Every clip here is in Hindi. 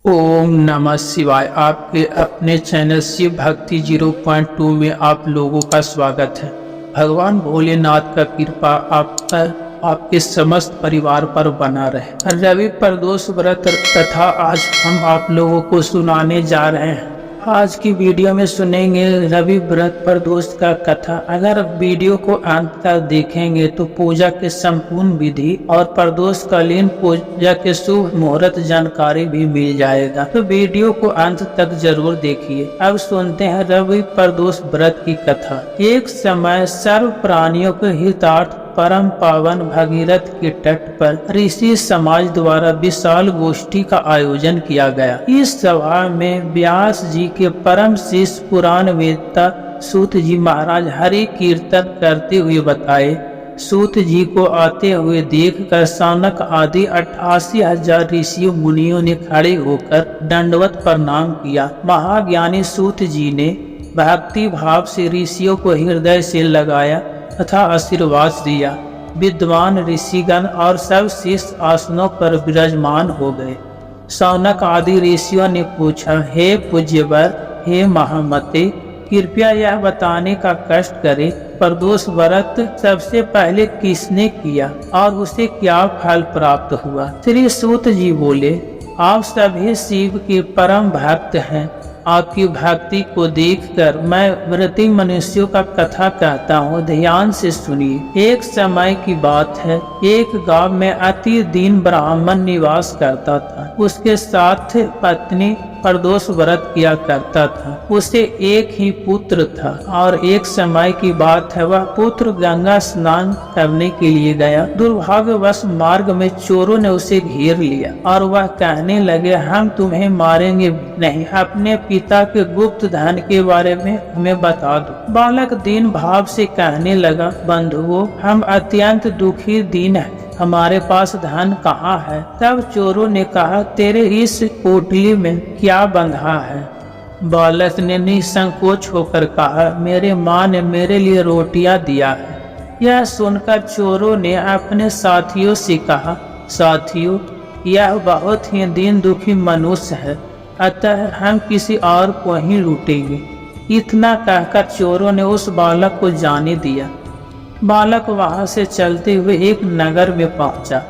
ओम नमः शिवाय। आपके अपने चैनल शिव भक्ति 0.2 में आप लोगों का स्वागत है। भगवान भोलेनाथ का कृपा आप पर आपके समस्त परिवार पर बना रहे। रवि प्रदोष व्रत कथा आज हम आप लोगों को सुनाने जा रहे हैं। आज की वीडियो में सुनेंगे रवि व्रत प्रदोष का कथा। अगर वीडियो को अंत तक देखेंगे तो पूजा के संपूर्ण विधि और प्रदोषकालीन पूजा के शुभ मुहूर्त जानकारी भी मिल जाएगा, तो वीडियो को अंत तक जरूर देखिए। अब सुनते हैं रवि प्रदोष व्रत की कथा। एक समय सर्व प्राणियों के हितार्थ परम पावन भगीरथ के तट पर ऋषि समाज द्वारा विशाल गोष्ठी का आयोजन किया गया। इस सभा में व्यास जी के परम शिष्य पुराण वेदता सूत जी महाराज हरि कीर्तन करते हुए बताए। सूत जी को आते हुए देखकर सौनक आदि 88,000 ऋषियों मुनियों ने खड़े होकर दंडवत प्रणाम किया। महाज्ञानी सूत जी ने भक्ति भाव से ऋषियों को हृदय से लगाया तथा आशीर्वाद दिया। विद्वान ऋषिगण और सब शिष्य आसनों पर विराजमान हो गए। सौनक आदि ऋषियों ने पूछा, हे पूज्यवर, हे महामते, कृपया यह बताने का कष्ट करें, प्रदोष व्रत सबसे पहले किसने किया और उसे क्या फल प्राप्त हुआ। श्री सूत जी बोले, आप सभी शिव के परम भक्त हैं। आपकी भक्ति को देखकर मैं व्रती मनुष्यों का कथा कहता हूँ, ध्यान से सुनिए। एक समय की बात है, एक गांव में अति दीन ब्राह्मण निवास करता था। उसके साथ पत्नी प्रदोष व्रत किया करता था। उसे एक ही पुत्र था और एक समय की बात है, वह पुत्र गंगा स्नान करने के लिए गया। दुर्भाग्यवश मार्ग में चोरों ने उसे घेर लिया और वह कहने लगे, हम तुम्हें मारेंगे नहीं, अपने पिता के गुप्त धन के बारे में हमें बता दो। बालक दीन भाव से कहने लगा, बंधुओं, हम अत्यंत दुखी दीन हैं, हमारे पास धन कहाँ है। तब चोरों ने कहा, तेरे इस पोटली में क्या बंधा है। बालक ने निसंकोच होकर कहा, मेरे माँ ने मेरे लिए रोटियां दिया है। यह सुनकर चोरों ने अपने साथियों से कहा, साथियों, यह बहुत ही दीन दुखी मनुष्य है, अतः हम किसी और को ही लूटेंगे। इतना कहकर चोरों ने उस बालक को जाने दिया। बालक वहां से चलते हुए एक नगर में पहुंचा।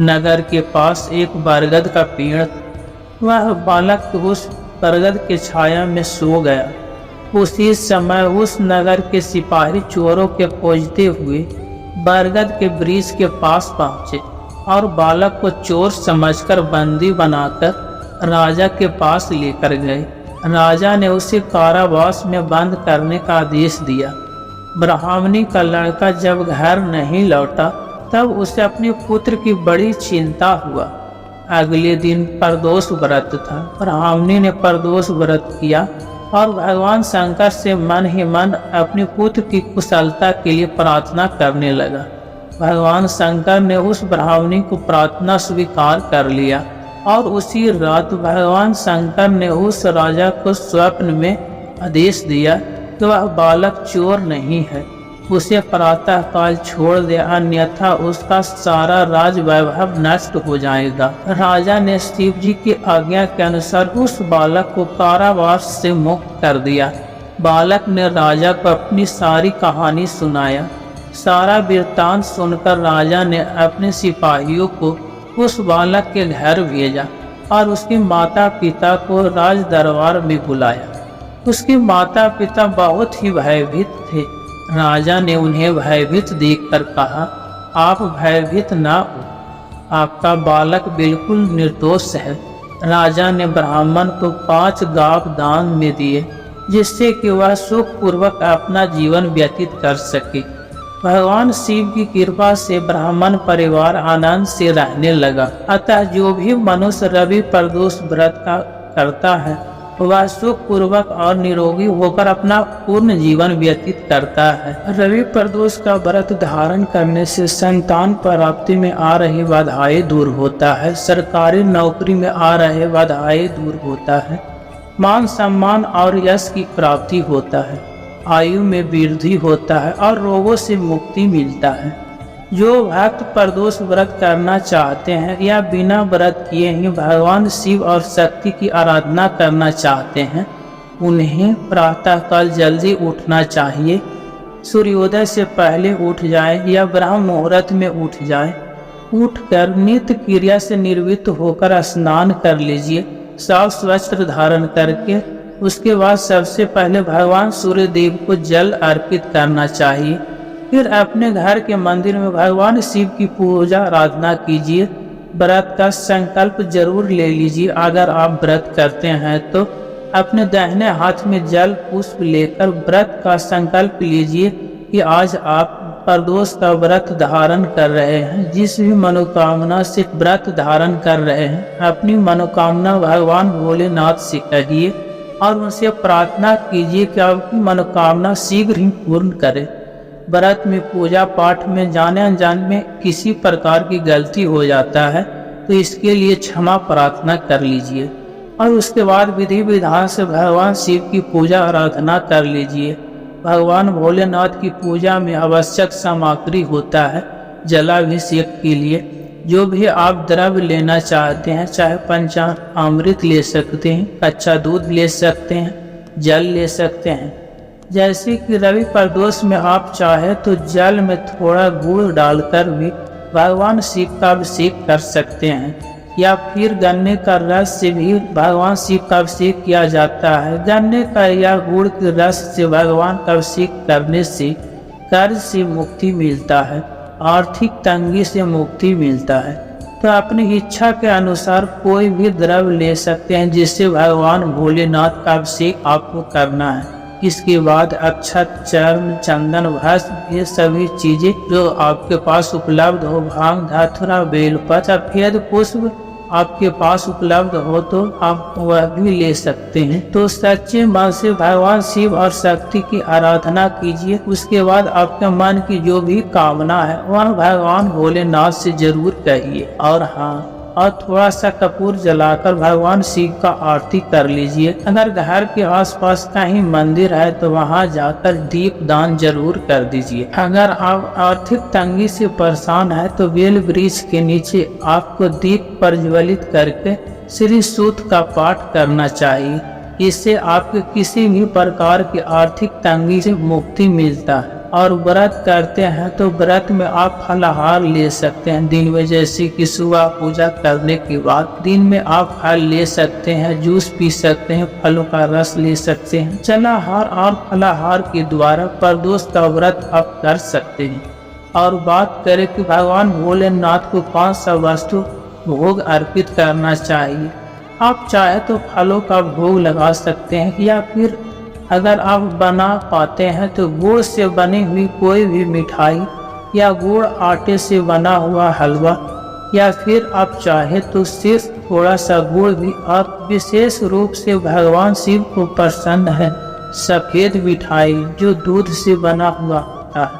नगर के पास एक बरगद का पेड़ था। वह बालक उस बरगद के छाया में सो गया। उसी समय उस नगर के सिपाही चोरों के खोजते हुए बरगद के वृक्ष के पास पहुंचे और बालक को चोर समझकर बंदी बनाकर राजा के पास लेकर गए। राजा ने उसे कारावास में बंद करने का आदेश दिया। ब्राह्मणी का लड़का जब घर नहीं लौटा तब उसे अपने पुत्र की बड़ी चिंता हुआ। अगले दिन प्रदोष व्रत था। ब्राह्मणी ने प्रदोष व्रत किया और भगवान शंकर से मन ही मन अपने पुत्र की कुशलता के लिए प्रार्थना करने लगा। भगवान शंकर ने उस ब्राह्मणी को प्रार्थना स्वीकार कर लिया और उसी रात भगवान शंकर ने उस राजा को स्वप्न में आदेश दिया कि वह बालक चोर नहीं है, उसे प्रातः काल छोड़ दे, अन्यथा उसका सारा राज वैभव नष्ट हो जाएगा। राजा ने शिव जी की आज्ञा के अनुसार उस बालक को कारावास से मुक्त कर दिया। बालक ने राजा को अपनी सारी कहानी सुनाया। सारा वृत्तांत सुनकर राजा ने अपने सिपाहियों को उस बालक के घर भेजा और उसके माता पिता को राज दरबार में बुलाया। उसके माता पिता बहुत ही भयभीत थे। राजा ने उन्हें भयभीत देखकर कहा, आप भयभीत ना हो, आपका बालक बिल्कुल निर्दोष है। राजा ने ब्राह्मण को 5 गांव दान में दिए, जिससे कि वह सुखपूर्वक अपना जीवन व्यतीत कर सके। भगवान शिव की कृपा से ब्राह्मण परिवार आनंद से रहने लगा। अतः जो भी मनुष्य रवि प्रदोष व्रत का करता है वह सुखपूर्वक और निरोगी होकर अपना पूर्ण जीवन व्यतीत करता है। रवि प्रदोष का व्रत धारण करने से संतान प्राप्ति में आ रही बाधाएं दूर होता है, सरकारी नौकरी में आ रहे बाधाएं दूर होता है, मान सम्मान और यश की प्राप्ति होता है, आयु में वृद्धि होता है और रोगों से मुक्ति मिलता है। जो भक्त प्रदोष व्रत करना चाहते हैं या बिना व्रत किए ही भगवान शिव और शक्ति की आराधना करना चाहते हैं, उन्हें प्रातःकाल जल्दी उठना चाहिए। सूर्योदय से पहले उठ जाए या ब्रह्म मुहूर्त में उठ जाए। उठकर नित्य क्रिया से निवृत्त होकर स्नान कर लीजिए, साफ वस्त्र धारण करके। उसके बाद सबसे पहले भगवान सूर्य देव को जल अर्पित करना चाहिए। फिर अपने घर के मंदिर में भगवान शिव की पूजा आराधना कीजिए। व्रत का संकल्प जरूर ले लीजिए। अगर आप व्रत करते हैं तो अपने दाहिने हाथ में जल पुष्प लेकर व्रत का संकल्प लीजिए कि आज आप प्रदोष का व्रत धारण कर रहे हैं। जिस भी मनोकामना से व्रत धारण कर रहे हैं, अपनी मनोकामना भगवान भोलेनाथ से कहिए और उनसे प्रार्थना कीजिए कि आपकी मनोकामना शीघ्र ही पूर्ण करे। व्रत में पूजा पाठ में जाने अनजाने में किसी प्रकार की गलती हो जाता है तो इसके लिए क्षमा प्रार्थना कर लीजिए और उसके बाद विधि विधान से भगवान शिव की पूजा आराधना कर लीजिए। भगवान भोलेनाथ की पूजा में आवश्यक सामग्री होता है जलाभिषेक के लिए। जो भी आप द्रव्य लेना चाहते हैं, चाहे पंचामृत ले सकते हैं, कच्चा दूध ले सकते हैं, जल ले सकते हैं। जैसे कि रवि प्रदोष में आप चाहे तो जल में थोड़ा गुड़ डालकर भी भगवान शिव का अभिषेक कर सकते हैं, या फिर गन्ने का रस से भी भगवान शिव का अभिषेक किया जाता है। गन्ने का या गुड़ के रस से भगवान का अभिषेक करने से कर्ज से मुक्ति मिलता है, आर्थिक तंगी से मुक्ति मिलता है। तो अपनी इच्छा के अनुसार कोई भी द्रव्य ले सकते हैं जिससे भगवान भोलेनाथ का अभिषेक आपको करना है। इसके बाद अक्षत, चर्म, चंदन, भस्म, ये सभी चीजें जो आपके पास उपलब्ध हो, भांग, धतूरा, बेलपत्र, सफेद पुष्प आपके पास उपलब्ध हो तो आप वह भी ले सकते हैं। तो सच्चे मन से भगवान शिव और शक्ति की आराधना कीजिए। उसके बाद आपके मन की जो भी कामना है वह भगवान भोलेनाथ से जरूर कहिए। और हाँ, और थोड़ा सा कपूर जलाकर भगवान शिव का आरती कर लीजिए। अगर घर के आसपास कहीं मंदिर है तो वहां जाकर दीप दान जरूर कर दीजिए। अगर आप आर्थिक तंगी से परेशान है तो बेल वृक्ष के नीचे आपको दीप प्रज्वलित करके श्री सूक्त का पाठ करना चाहिए। इससे आपके किसी भी प्रकार की आर्थिक तंगी से मुक्ति मिलता है। और व्रत करते हैं तो व्रत में आप फलाहार ले सकते हैं दिन में, जैसे कि सुबह पूजा करने के बाद दिन में आप फल ले सकते हैं, जूस पी सकते हैं, फलों का रस ले सकते हैं। जलाहार और फलाहार के द्वारा प्रदोष का व्रत आप कर सकते हैं। और बात करें कि भगवान भोलेनाथ को कौन सा वस्तु भोग अर्पित करना चाहिए, आप चाहे तो फलों का भोग लगा सकते हैं, या फिर अगर आप बना पाते हैं तो गुड़ से बनी हुई कोई भी मिठाई या गुड़ आटे से बना हुआ हलवा, या फिर आप चाहे तो सिर्फ थोड़ा सा गुड़ भी। और विशेष रूप से भगवान शिव को पसंद है सफेद मिठाई जो दूध से बना हुआ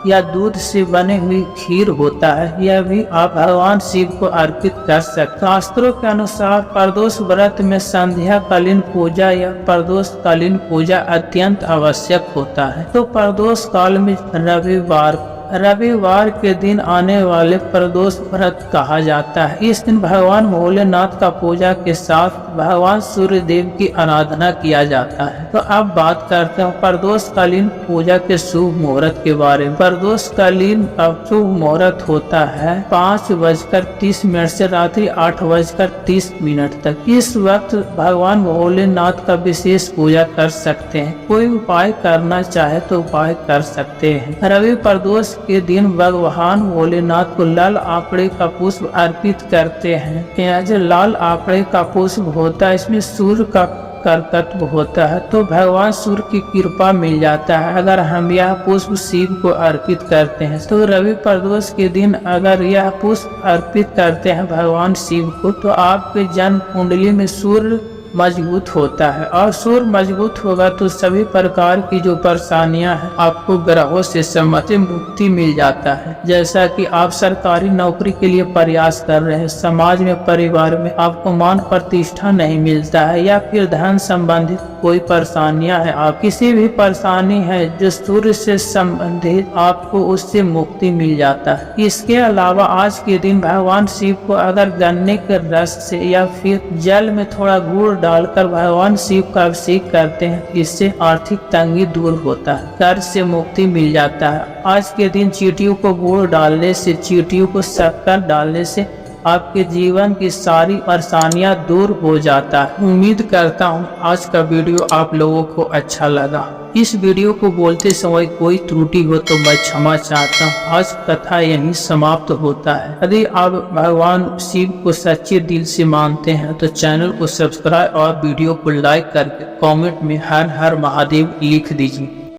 या दूध से बनी हुई खीर होता है, यह भी आप भगवान शिव को अर्पित कर सकते। शास्त्रों के अनुसार प्रदोष व्रत में संध्या कालीन पूजा या प्रदोष कालीन पूजा अत्यंत आवश्यक होता है। तो प्रदोष काल में रविवार के दिन आने वाले प्रदोष व्रत कहा जाता है। इस दिन भगवान भोलेनाथ का पूजा के साथ भगवान सूर्य देव की आराधना किया जाता है। तो अब बात करते हैं प्रदोष कालीन पूजा के शुभ मुहूर्त के बारे में। प्रदोष कालीन का शुभ मुहूर्त होता है 5:30 से रात्रि 8:30 तक। इस वक्त भगवान भोलेनाथ का विशेष पूजा कर सकते हैं। कोई उपाय करना चाहे तो उपाय कर सकते हैं। रवि प्रदोष के दिन भगवान भोलेनाथ को लाल आंकड़े का पुष्प अर्पित करते हैं। यह जो लाल आंकड़े का पुष्प होता है इसमें सूर्य का कर्तव्य होता है, तो भगवान सूर्य की कृपा मिल जाता है। अगर हम यह पुष्प शिव को अर्पित करते हैं तो रवि प्रदोष के दिन अगर यह पुष्प अर्पित करते हैं भगवान शिव को, तो आपके जन्म कुंडली में सूर्य मजबूत होता है और सूर्य मजबूत होगा तो सभी प्रकार की जो परेशानियां हैं आपको ग्रहों से संबंधित मुक्ति मिल जाता है। जैसा कि आप सरकारी नौकरी के लिए प्रयास कर रहे हैं, समाज में परिवार में आपको मान प्रतिष्ठा नहीं मिलता है या फिर धन संबंधित कोई परेशानियां हैं, आप किसी भी परेशानी है जो सूर्य से संबंधित आपको उससे मुक्ति मिल जाता है। इसके अलावा आज के दिन भगवान शिव को अगर गन्ने के रस से या फिर जल में थोड़ा गुड़ डालकर भगवान शिव का अभिषेक करते हैं, इससे आर्थिक तंगी दूर होता है, कर्ज से मुक्ति मिल जाता है। आज के दिन चींटियों को गुड़ डालने से, चींटियों को शक्कर डालने से आपके जीवन की सारी परेशानियां दूर हो जाता है। उम्मीद करता हूं आज का वीडियो आप लोगों को अच्छा लगा। इस वीडियो को बोलते समय कोई त्रुटि हो तो मैं क्षमा चाहता हूँ। आज कथा यहीं समाप्त होता है। यदि आप भगवान शिव को सच्चे दिल से मानते हैं तो चैनल को सब्सक्राइब और वीडियो को लाइक करके कमेंट में हर हर महादेव लिख दीजिए।